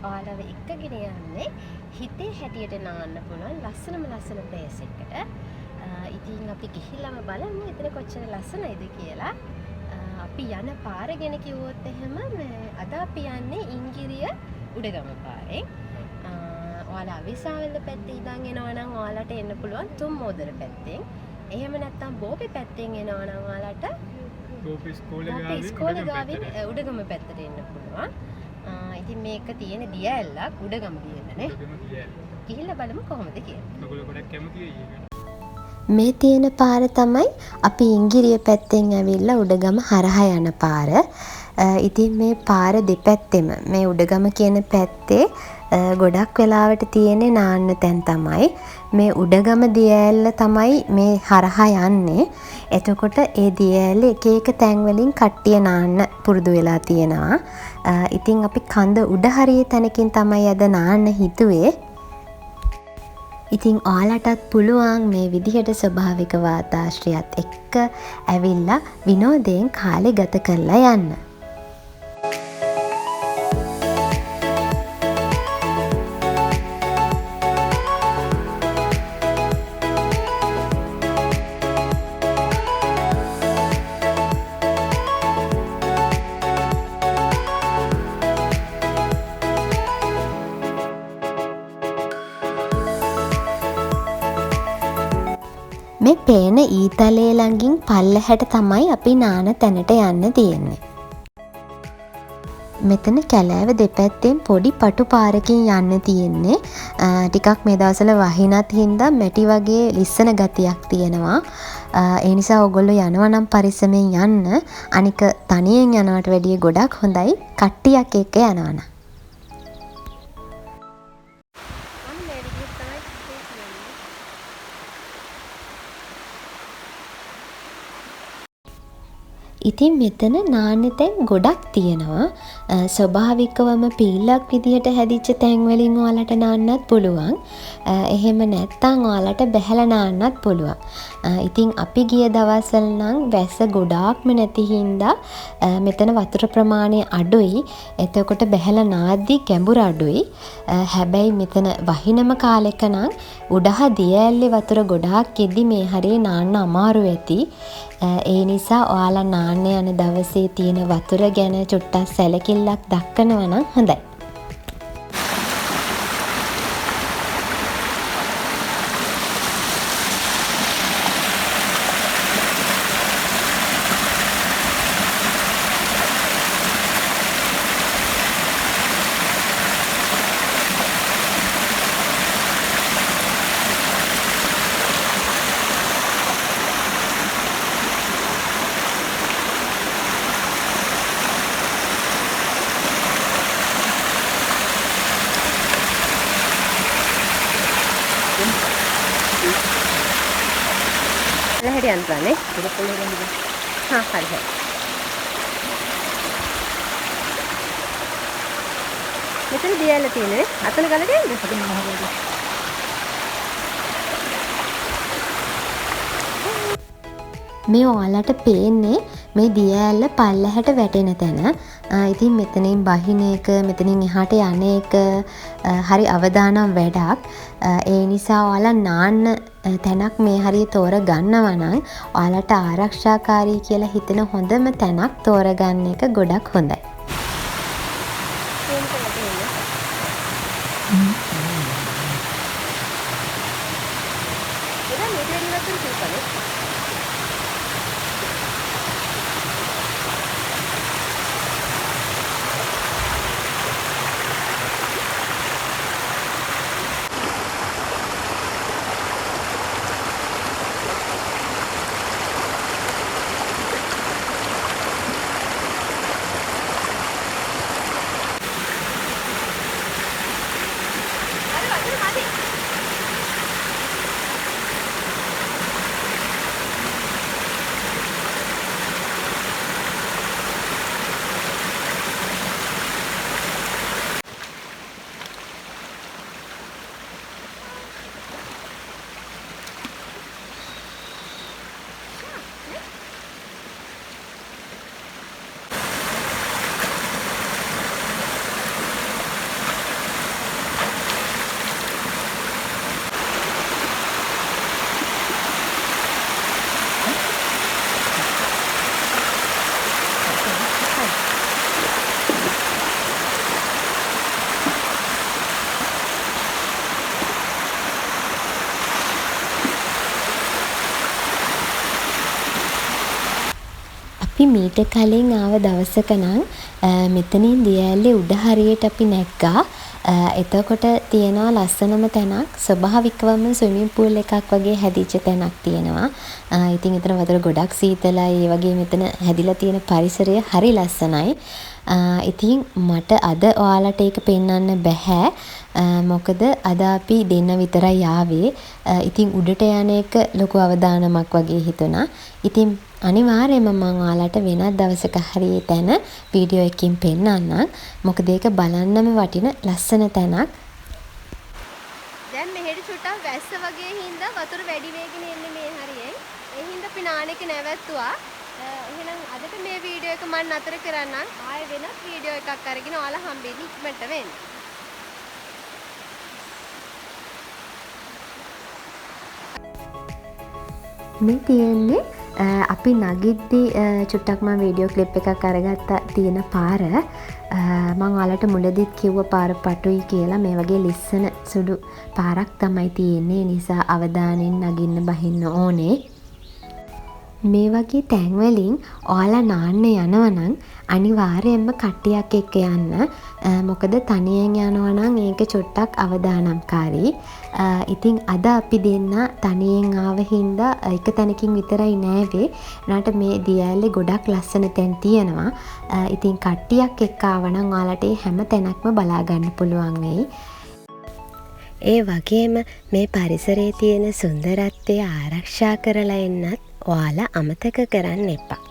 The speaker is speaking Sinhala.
ඔයාලව එක්කගෙන යන්නේ හිතේ හැටියට නාන්න පුළුවන් ලස්සන ප්ලේස් එකකට. ඉතින් අපි ගිහිල්ලාම බලමු එතන කොච්චර ලස්සනයිද කියලා. අපි යන පාර ගැන කිව්වොත් එහෙම අද අපි යන්නේ ඉංගිරිය උඩගම පාරේ. ඔයාලා අවිසාවල පැත්තේ ඉඳන් එනවා නම් ඔයාලට එන්න පුළුවන් තුම්මෝදර පැත්තෙන්. එහෙම නැත්නම් බෝපි පැත්තෙන් එනවා නම් ඔයාලට බෝපි ඉස්කෝලේ ගාවින් උඩගම පැත්තට එන්න පුළුවන්. ඉතින් මේක තියෙන දිය ඇල්ලක් උඩගම දියල්ලනේ. ගිහිල්ලා බලමු කොහොමද කියලා. ඔයගොල්ලෝ ගොඩක් කැමතියි ඒක. මේ තියෙන පාර තමයි අපි ඉංගිරිය පැත්තෙන් ඇවිල්ලා උඩගම හරහා යන පාර. ඉතින් මේ පාර දෙපැත්තෙම මේ උඩගම කියන පැත්තේ ගොඩක් වෙලාවට තියෙන්නේ නාන්න තැන් තමයි. මේ උඩගම දිය ඇල්ල තමයි මේ හරහා යන්නේ. එතකොට ඒ දිය ඇල්ල එක එක තැන් වලින් කට්ටිය නාන්න පුරුදු වෙලා තියෙනවා. ඉතින් අපි කඳ උඩ හරිය තැනකින් තමයි අද නාන්න හිතුවේ. ඉතින් ඔයාලටත් පුළුවන් මේ විදිහට ස්වභාවික වාතාශ්‍රයත් එක්ක ඇවිල්ලා විනෝදයෙන් කාලේ ගත කරලා යන්න. මේ පේන ඊතලයේ ළඟින් පල්ලෙහාට තමයි අපි නාන තැනට යන්න තියෙන්නේ. මෙතන කැලෑව දෙපැත්තෙන් පොඩි පටු පාරකින් යන්න තියෙන්නේ. ටිකක් මේ දවස්වල වහිනත් හින්දා මැටි වගේ ලිස්සන ගතියක් තියෙනවා. ඒ නිසා ඔයගොල්ලෝ යනවා නම් පරිස්සමෙන් යන්න. අනික තනියෙන් යනවට වැඩිය ගොඩක් හොඳයි කට්ටියක් එක්ක යනවා නම්. ඉතින් මෙතන නාන්න තැන් ගොඩක් තියෙනවා. ස්වභාවිකවම පීලක් විදිහට හැදිච්ච තැන් වලින් ඔයාලට නාන්නත් පුළුවන්. එහෙම නැත්නම් ඔයාලට බැහැලා නාන්නත් පුළුවන්. ඉතින් අපි ගිය දවස්වල නම් වැස්ස ගොඩාක්ම නැති හින්දා මෙතන වතුර ප්‍රමාණය අඩුයි. එතකොට බැහැලා නාද්දි ගැඹුර අඩුයි. හැබැයි මෙතන වහිනම කාලෙක නම් උඩහ දිය ඇල්ලේ වතුර ගොඩාක් එද්දි මේ හරිය නාන්න අමාරු ඇති. ඒ නිසා ඔයාලා නාන්න යන දවසේ තියෙන වතුර ගැන චුට්ටක් සැලකිල්ලක් දක්වනවා නම් හොඳයි. ලහැට යන්න ගන්නේ. හා හරි. මෙතන දියැල තියෙන්නේ. අතන ගලට යන්නද? මේ ඔයාලට පේන්නේ මේ දිය ඇල්ල පල්ලෙහාට වැටෙන තැන. ඉතින් මෙතනින් බහින එක මෙතනින් එහාට යන එක හරි අවදානම් වැඩක්. ඒ නිසා ඔයාලා නාන්න තැනක් මේ හරිය තෝර ගන්නවා නම් ඔයාලට ආරක්ෂාකාරී කියලා හිතෙන හොඳම තැනක් තෝරගන්න එක ගොඩක් හොඳයි. අපි මීට කලින් ආව දවසක නම් මෙතනින් දියඇල්ලේ උඩ හරියට අපි නැග්ගා. එතකොට තියෙනවා ලස්සනම තැනක්. ස්වභාවිකවම ස්විමින් පූල් එකක් වගේ හැදිච්ච තැනක් තියෙනවා. ඉතින් එතන වතුර ගොඩක් සීතලයි. ඒ වගේ මෙතන හැදිලා තියෙන පරිසරය හරි ලස්සනයි. ඉතින් මට අද ඔයාලට ඒක පෙන්වන්න බැහැ. මොකද අද අපි දෙන්න විතරයි ආවේ. ඉතින් උඩට යන එක ලොකු අවදානමක් වගේ හිතුණා. ඉතින් අනිවාර්යයෙන්ම මම ඔයාලට වෙනත් දවසක හරි ඒ තැන වීඩියෝ එකකින් පෙන්නන්නම්. මොකද ඒක බලන්නම වටින ලස්සන තැනක්. දැන් මෙහෙට චුට්ටක් වැස්ස වගේ හින්දා වතුර වැඩි වේගෙන එන්නේ මේ හරියෙන්. ඒ හින්දා අපි නානෙක නැවැත්තුවා. එහෙනම් අදට මේ වීඩියෝ එක මම නතර කරන්නම්. ආයෙ වෙනත් වීඩියෝ එකක් අරගෙන ඔයාලා හම්බෙන්නේ ඉක්මනට වෙන්න. මේ තියෙන්නේ අපි නගිද්දී චුට්ටක් මම වීඩියෝ ක්ලිප් එකක් අරගත්ත තියෙන පාර. මම ඔයාලට මුලදිත් කිව්ව පාර පටුයි කියලා. මේ වගේ ලිස්සන සුඩු පාරක් තමයි තියෙන්නේ. ඒ නිසා අවදානෙන් නගින්න බහින්න ඕනේ. මේ වගේ තැන්වලින් ඔයාලා නාන්න යනවා නම් අනිවාර්යයෙන්ම කට්ටියක් එක්ක යන්න. මොකද තනියෙන් යනවා නම් ඒක චුට්ටක් අවදානම්කාරී. ඉතින් අද අපි දෙන්න තනියෙන් ආව හින්දා එක තැනකින් විතරයි නෑවේ. උනාට මේ දියඇල්ලේ ගොඩක් ලස්සන තැන් තියෙනවා. ඉතින් කට්ටියක් එක්ක ආවනම් ඔයාලට හැම තැනක්ම බලා ගන්න පුළුවන් වෙයි. ඒ වගේම මේ පරිසරයේ තියෙන සුන්දරත්වය ආරක්ෂා කරලා එන්නත් ඔයාලා අමතක කරන්න එපා.